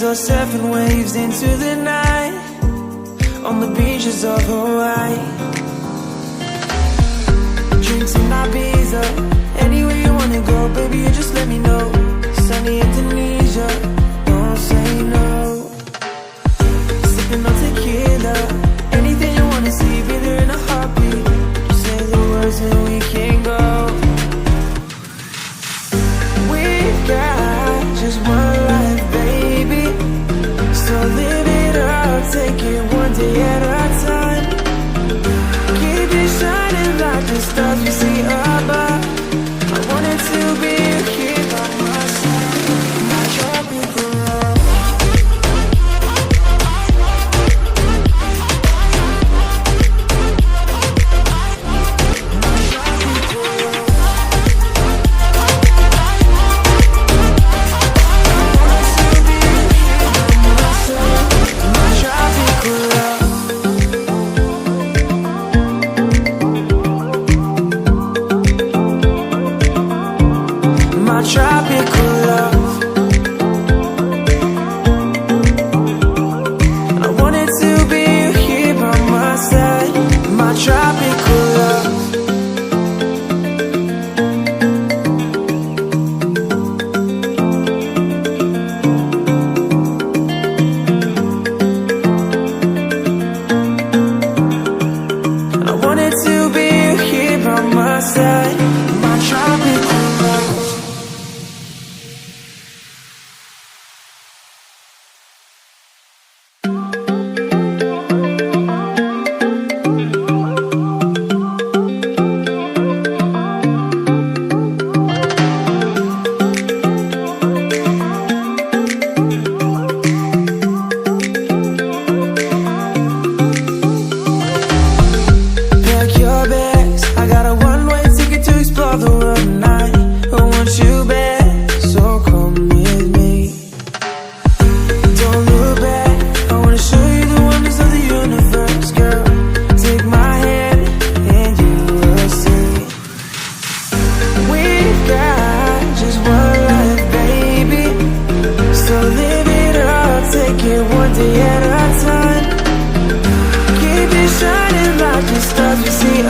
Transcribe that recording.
or surfing waves into the night on the beaches of Hawaii. Drinks in Ibiza, anywhere you wanna go, baby, you just let me know. Sunny Indonesia, don't say no. Sipping on tequila, anything you wanna see, be there in a heartbeat. Just say the words and we can go. We got just one life, baby, so live it up, take it one day at a time. Keep it shining like the stars we see above. I wanted to be here by my side, my tropical love. Tropical love, I wanted to be here by my side, my tropical love. I wanted to be here by my side, my tropical love. One day at a time. Keep it shining like the stars we see.